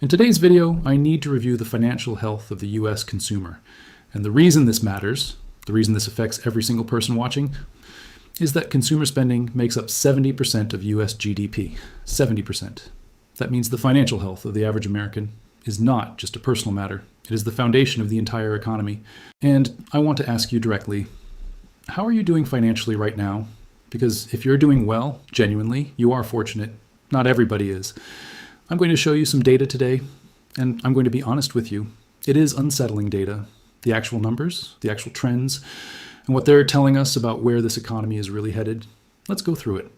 In today's video, I need to review the financial health of the US consumer. And the reason this matters, the reason this affects every single person watching, is that consumer spending makes up 70% of US GDP. 70%. That means the financial health of the average American is not just a personal matter. It is the foundation of the entire economy. And I want to ask you directly, how are you doing financially right now? Because if you're doing well, genuinely, you are fortunate. Not everybody is. I'm going to show you some data today, and I'm going to be honest with you. It is unsettling data. The actual numbers, the actual trends, and what they're telling us about where this economy is really headed. Let's go through it.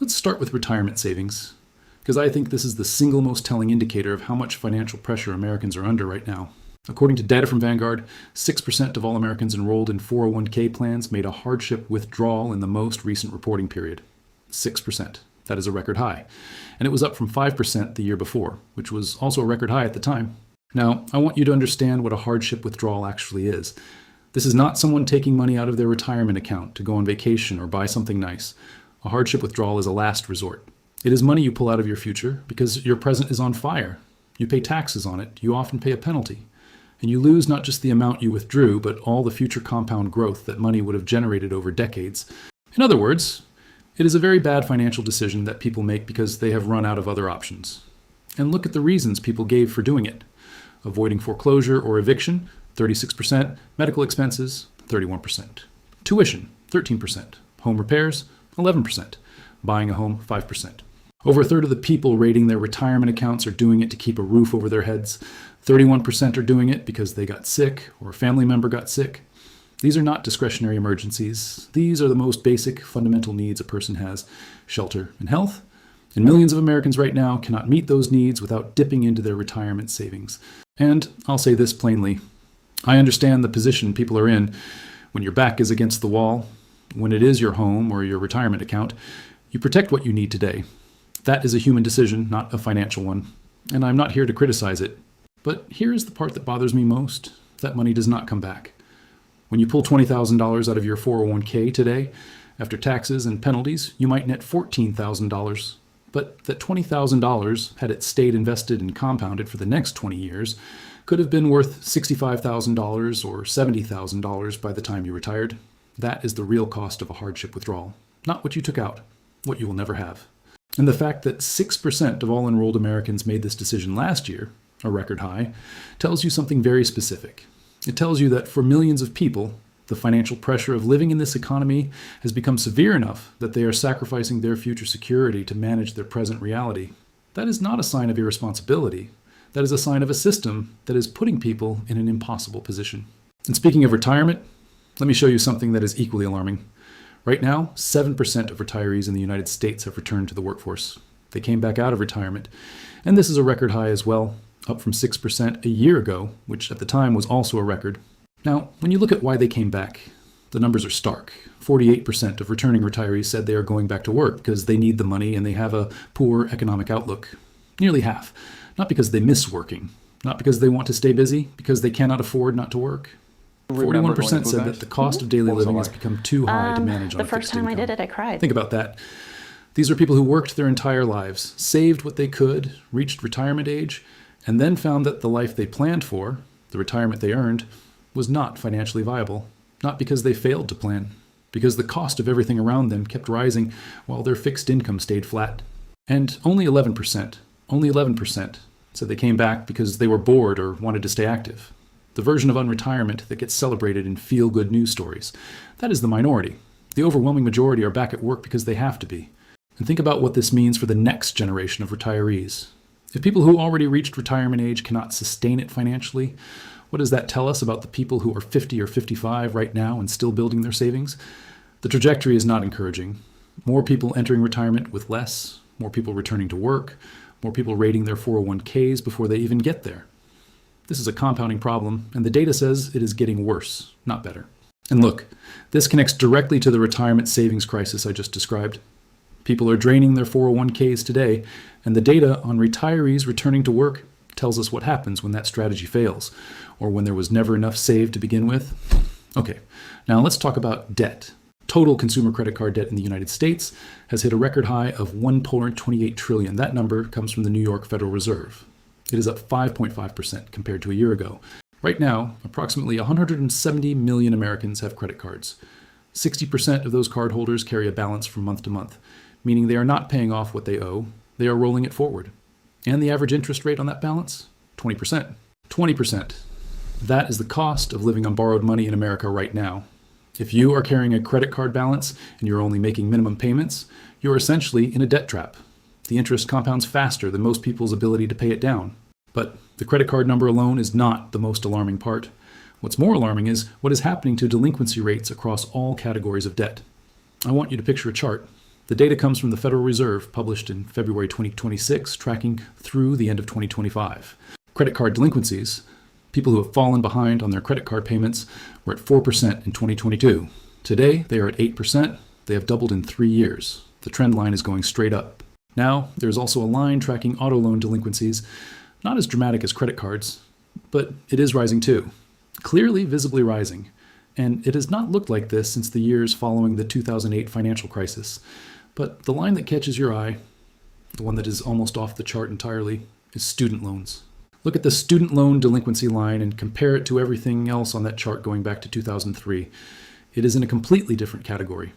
Let's start with retirement savings, because I think this is the single most telling indicator of how much financial pressure Americans are under right now. According to data from Vanguard, 6% of all Americans enrolled in 401k plans made a hardship withdrawal in the most recent reporting period. 6%. That is a record high. And it was up from 5% the year before, which was also a record high at the time. Now, I want you to understand what a hardship withdrawal actually is. This is not someone taking money out of their retirement account to go on vacation or buy something nice. A hardship withdrawal is a last resort. It is money you pull out of your future because your present is on fire. You pay taxes on it. You often pay a penalty. And you lose not just the amount you withdrew, but all the future compound growth that money would have generated over decades. In other words, it is a very bad financial decision that people make because they have run out of other options. And look at the reasons people gave for doing it. Avoiding foreclosure or eviction, 36%. Medical expenses, 31%. Tuition, 13%. Home repairs, 11%. Buying a home, 5%. Over a third of the people rating their retirement accounts are doing it to keep a roof over their heads. 31% are doing it because they got sick or a family member got sick. These are not discretionary emergencies. These are the most basic, fundamental needs a person has: shelter and health. And millions of Americans right now cannot meet those needs without dipping into their retirement savings. And I'll say this plainly. I understand the position people are in when your back is against the wall, when it is your home or your retirement account. You protect what you need today. That is a human decision, not a financial one. And I'm not here to criticize it. But here is the part that bothers me most. That money does not come back. When you pull $20,000 out of your 401k today, after taxes and penalties, you might net $14,000. But that $20,000, had it stayed invested and compounded for the next 20 years, could have been worth $65,000 or $70,000 by the time you retired. That is the real cost of a hardship withdrawal, not what you took out, what you will never have. And the fact that 6% of all enrolled Americans made this decision last year, a record high, tells you something very specific. It tells you that for millions of people, the financial pressure of living in this economy has become severe enough that they are sacrificing their future security to manage their present reality. That is not a sign of irresponsibility. That is a sign of a system that is putting people in an impossible position. And speaking of retirement, let me show you something that is equally alarming. Right now, 7% of retirees in the United States have returned to the workforce. They came back out of retirement. And this is a record high as well, up from 6% a year ago, which at the time was also a record. Now, when you look at why they came back, the numbers are stark. 48% of returning retirees said they are going back to work because they need the money and they have a poor economic outlook. Nearly half. Not because they miss working, not because they want to stay busy, because they cannot afford not to work. 41% said that the cost of daily living has become too high to manage on a fixed income. The first time I did it, I cried. Think about that. These are people who worked their entire lives, saved what they could, reached retirement age, and then found that the life they planned for, the retirement they earned, was not financially viable. Not because they failed to plan, because the cost of everything around them kept rising while their fixed income stayed flat. And only 11% said they came back because they were bored or wanted to stay active. The version of unretirement that gets celebrated in feel-good news stories. That is the minority. The overwhelming majority are back at work because they have to be. And think about what this means for the next generation of retirees. If people who already reached retirement age cannot sustain it financially, what does that tell us about the people who are 50 or 55 right now and still building their savings? The trajectory is not encouraging. More people entering retirement with less, more people returning to work, more people rating their 401ks before they even get there. This is a compounding problem, and the data says it is getting worse, not better. And look, this connects directly to the retirement savings crisis I just described. People are draining their 401ks today, and the data on retirees returning to work tells us what happens when that strategy fails, or when there was never enough saved to begin with. Okay, now let's talk about debt. Total consumer credit card debt in the United States has hit a record high of $1.28 trillion. That number comes from the New York Federal Reserve. It is up 5.5% compared to a year ago. Right now, approximately 170 million Americans have credit cards. 60% of those cardholders carry a balance from month to month, meaning they are not paying off what they owe, they are rolling it forward. And the average interest rate on that balance? 20%. 20%. That is the cost of living on borrowed money in America right now. If you are carrying a credit card balance and you're only making minimum payments, you're essentially in a debt trap. The interest compounds faster than most people's ability to pay it down. But the credit card number alone is not the most alarming part. What's more alarming is what is happening to delinquency rates across all categories of debt. I want you to picture a chart. The data comes from the Federal Reserve, published in February 2026, tracking through the end of 2025. Credit card delinquencies, people who have fallen behind on their credit card payments, were at 4% in 2022. Today, they are at 8%. They have doubled in 3 years. The trend line is going straight up. Now, there's also a line tracking auto loan delinquencies, not as dramatic as credit cards, but it is rising too. Clearly, visibly rising. And it has not looked like this since the years following the 2008 financial crisis. But the line that catches your eye, the one that is almost off the chart entirely, is student loans. Look at the student loan delinquency line and compare it to everything else on that chart going back to 2003. It is in a completely different category.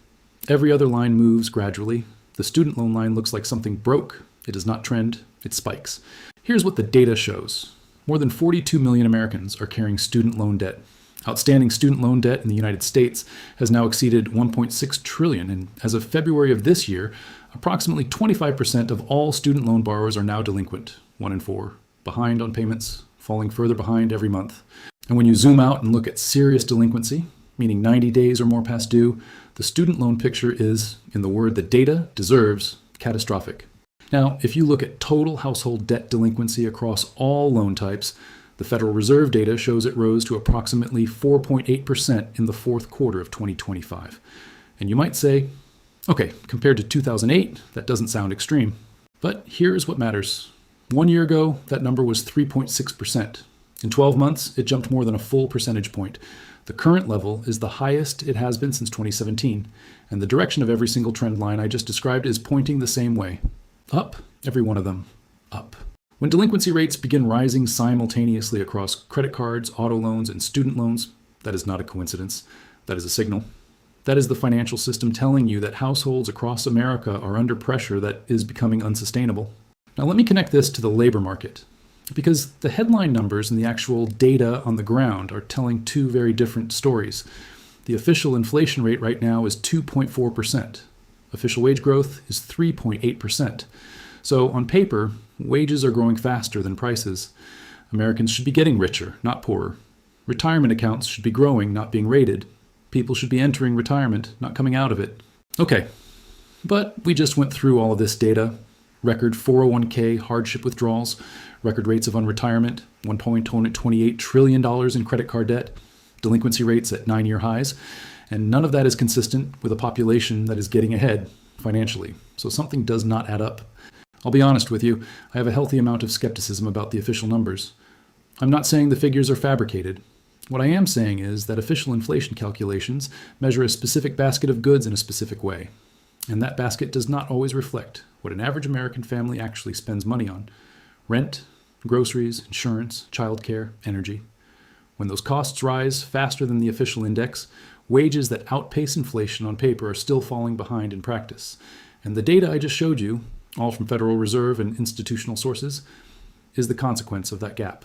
Every other line moves gradually. The student loan line looks like something broke. It does not trend, it spikes. Here's what the data shows. More than 42 million Americans are carrying student loan debt. Outstanding student loan debt in the United States has now exceeded $1.6 trillion, and as of February of this year, approximately 25% of all student loan borrowers are now delinquent, 1 in 4, behind on payments, falling further behind every month. And when you zoom out and look at serious delinquency, meaning 90 days or more past due, the student loan picture is, in the word the data deserves, catastrophic. Now, if you look at total household debt delinquency across all loan types, the Federal Reserve data shows it rose to approximately 4.8% in the fourth quarter of 2025. And you might say, okay, compared to 2008, that doesn't sound extreme. But here's what matters. 1 year ago, that number was 3.6%. In 12 months, it jumped more than a full percentage point. The current level is the highest it has been since 2017, and the direction of every single trend line I just described is pointing the same way. Up, every one of them, up. When delinquency rates begin rising simultaneously across credit cards, auto loans, and student loans, that is not a coincidence. That is a signal. That is the financial system telling you that households across America are under pressure that is becoming unsustainable. Now let me connect this to the labor market, because the headline numbers and the actual data on the ground are telling two very different stories. The official inflation rate right now is 2.4%. Official wage growth is 3.8%. So on paper, wages are growing faster than prices. Americans should be getting richer, not poorer. Retirement accounts should be growing, not being raided. People should be entering retirement, not coming out of it. Okay, but we just went through all of this data. Record 401k hardship withdrawals, record rates of unretirement, $1.28 trillion in credit card debt, delinquency rates at 9-year highs, and none of that is consistent with a population that is getting ahead financially. So something does not add up. I'll be honest with you, I have a healthy amount of skepticism about the official numbers. I'm not saying the figures are fabricated. What I am saying is that official inflation calculations measure a specific basket of goods in a specific way, and that basket does not always reflect what an average American family actually spends money on: rent, groceries, insurance, childcare, energy. When those costs rise faster than the official index, wages that outpace inflation on paper are still falling behind in practice. And the data I just showed you, all from Federal Reserve and institutional sources, is the consequence of that gap.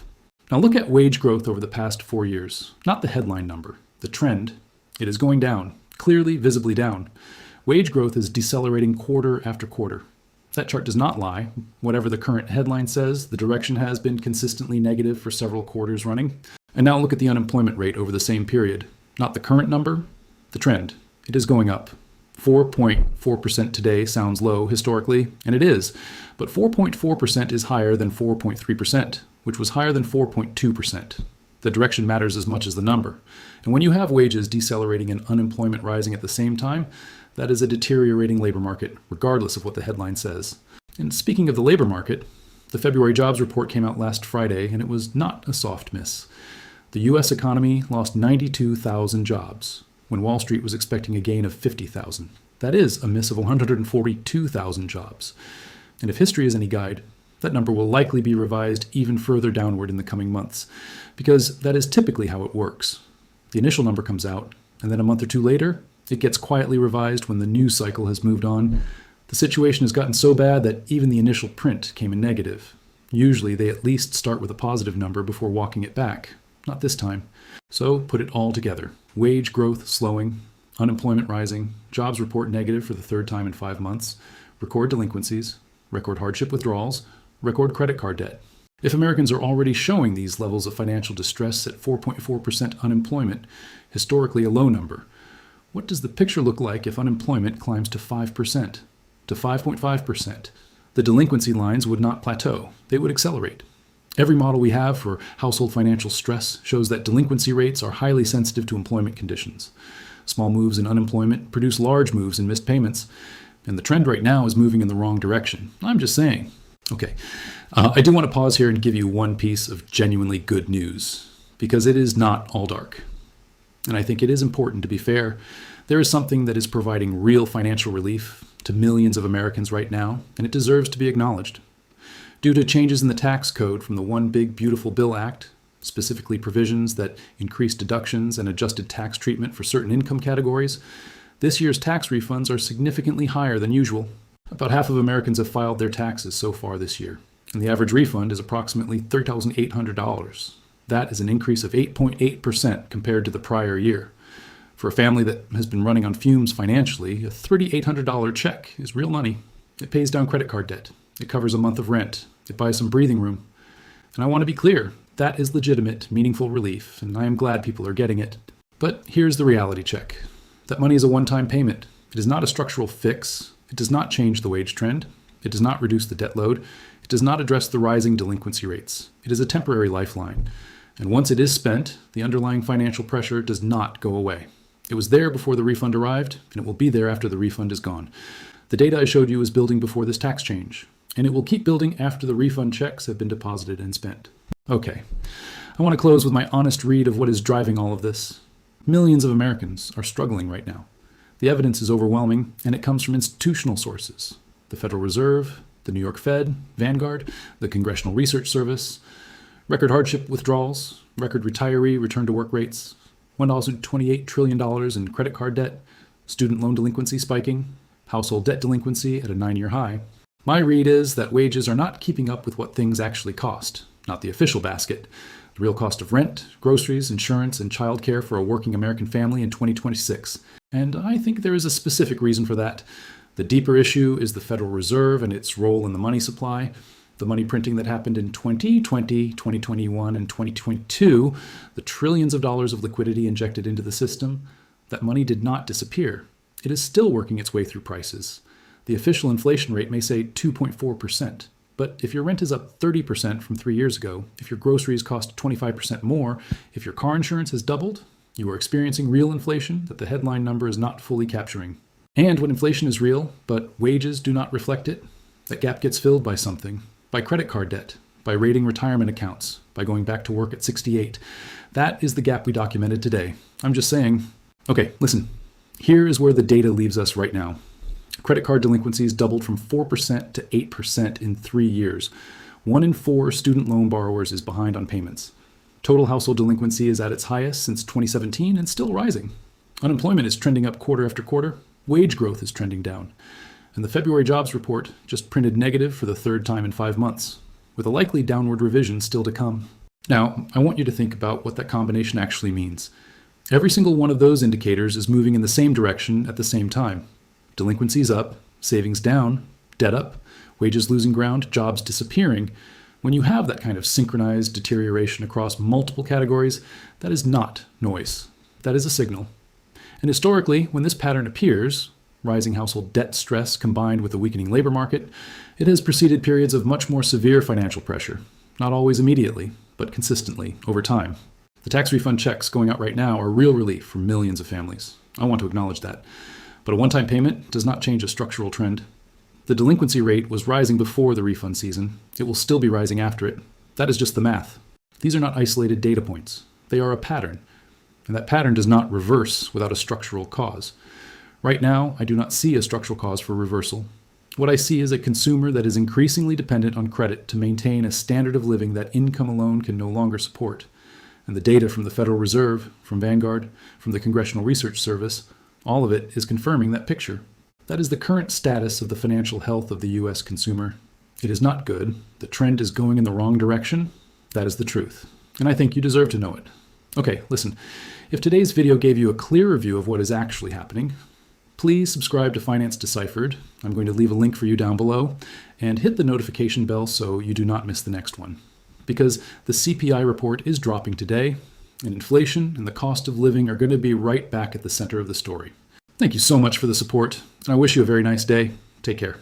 Now look at wage growth over the past 4 years, not the headline number, the trend. It is going down, clearly, visibly down. Wage growth is decelerating quarter after quarter. That chart does not lie. Whatever the current headline says, the direction has been consistently negative for several quarters running. And now look at the unemployment rate over the same period. Not the current number, the trend. It is going up. 4.4% today sounds low historically, and it is, but 4.4% is higher than 4.3%, which was higher than 4.2%. The direction matters as much as the number. And when you have wages decelerating and unemployment rising at the same time, that is a deteriorating labor market, regardless of what the headline says. And speaking of the labor market, the February jobs report came out last Friday, and it was not a soft miss. The U.S. economy lost 92,000 jobs, when Wall Street was expecting a gain of 50,000. That is a miss of 142,000 jobs. And if history is any guide, that number will likely be revised even further downward in the coming months, because that is typically how it works. The initial number comes out, and then a month or two later, it gets quietly revised when the news cycle has moved on. The situation has gotten so bad that even the initial print came in negative. Usually, they at least start with a positive number before walking it back. Not this time. So put it all together. Wage growth slowing, unemployment rising, jobs report negative for the third time in 5 months, record delinquencies, record hardship withdrawals, record credit card debt. If Americans are already showing these levels of financial distress at 4.4% unemployment, historically a low number, what does the picture look like if unemployment climbs to 5%, to 5.5%? The delinquency lines would not plateau. They would accelerate. Every model we have for household financial stress shows that delinquency rates are highly sensitive to employment conditions. Small moves in unemployment produce large moves in missed payments, and the trend right now is moving in the wrong direction. I'm just saying. Okay, I do want to pause here and give you one piece of genuinely good news, because it is not all dark. And I think it is important to be fair. There is something that is providing real financial relief to millions of Americans right now, and it deserves to be acknowledged. Due to changes in the tax code from the One Big Beautiful Bill Act, specifically provisions that increased deductions and adjusted tax treatment for certain income categories, this year's tax refunds are significantly higher than usual. About half of Americans have filed their taxes so far this year, and the average refund is approximately $3,800. That is an increase of 8.8% compared to the prior year. For a family that has been running on fumes financially, a $3,800 check is real money. It pays down credit card debt. It covers a month of rent. It buys some breathing room. And I want to be clear, that is legitimate, meaningful relief, and I am glad people are getting it. But here's the reality check. That money is a one-time payment. It is not a structural fix. It does not change the wage trend. It does not reduce the debt load. It does not address the rising delinquency rates. It is a temporary lifeline. And once it is spent, the underlying financial pressure does not go away. It was there before the refund arrived, and it will be there after the refund is gone. The data I showed you is building before this tax change, and it will keep building after the refund checks have been deposited and spent. Okay, I want to close with my honest read of what is driving all of this. Millions of Americans are struggling right now. The evidence is overwhelming, and it comes from institutional sources. The Federal Reserve, the New York Fed, Vanguard, the Congressional Research Service, record hardship withdrawals, record retiree return-to-work rates, $128 trillion in credit card debt, student loan delinquency spiking, household debt delinquency at a 9-year high. My read is that wages are not keeping up with what things actually cost, not the official basket. The real cost of rent, groceries, insurance, and childcare for a working American family in 2026. And I think there is a specific reason for that. The deeper issue is the Federal Reserve and its role in the money supply. The money printing that happened in 2020, 2021, and 2022, the trillions of dollars of liquidity injected into the system, that money did not disappear. It is still working its way through prices. The official inflation rate may say 2.4%. But if your rent is up 30% from 3 years ago, if your groceries cost 25% more, if your car insurance has doubled, you are experiencing real inflation that the headline number is not fully capturing. And when inflation is real, but wages do not reflect it, that gap gets filled by something, by credit card debt, by raiding retirement accounts, by going back to work at 68. That is the gap we documented today. I'm just saying, okay, listen, here is where the data leaves us right now. Credit card delinquencies doubled from 4% to 8% in 3 years. 1 in 4 student loan borrowers is behind on payments. Total household delinquency is at its highest since 2017 and still rising. Unemployment is trending up quarter after quarter. Wage growth is trending down. And the February jobs report just printed negative for the third time in 5 months, with a likely downward revision still to come. Now, I want you to think about what that combination actually means. Every single one of those indicators is moving in the same direction at the same time. Delinquencies up, savings down, debt up, wages losing ground, jobs disappearing. When you have that kind of synchronized deterioration across multiple categories, that is not noise. That is a signal. And historically, when this pattern appears, rising household debt stress combined with a weakening labor market, it has preceded periods of much more severe financial pressure, not always immediately, but consistently over time. The tax refund checks going out right now are real relief for millions of families. I want to acknowledge that. But a one-time payment does not change a structural trend. The delinquency rate was rising before the refund season. It will still be rising after it. That is just the math. These are not isolated data points. They are a pattern. And that pattern does not reverse without a structural cause. Right now, I do not see a structural cause for reversal. What I see is a consumer that is increasingly dependent on credit to maintain a standard of living that income alone can no longer support. And the data from the Federal Reserve, from Vanguard, from the Congressional Research Service, all of it is confirming that picture. That is the current status of the financial health of the U.S. consumer. It is not good. The trend is going in the wrong direction. That is the truth. And I think you deserve to know it. Okay, listen. If today's video gave you a clearer view of what is actually happening, please subscribe to Finance Deciphered. I'm going to leave a link for you down below, and hit the notification bell so you do not miss the next one. Because the CPI report is dropping today, and inflation and the cost of living are going to be right back at the center of the story. Thank you so much for the support, and I wish you a very nice day. Take care.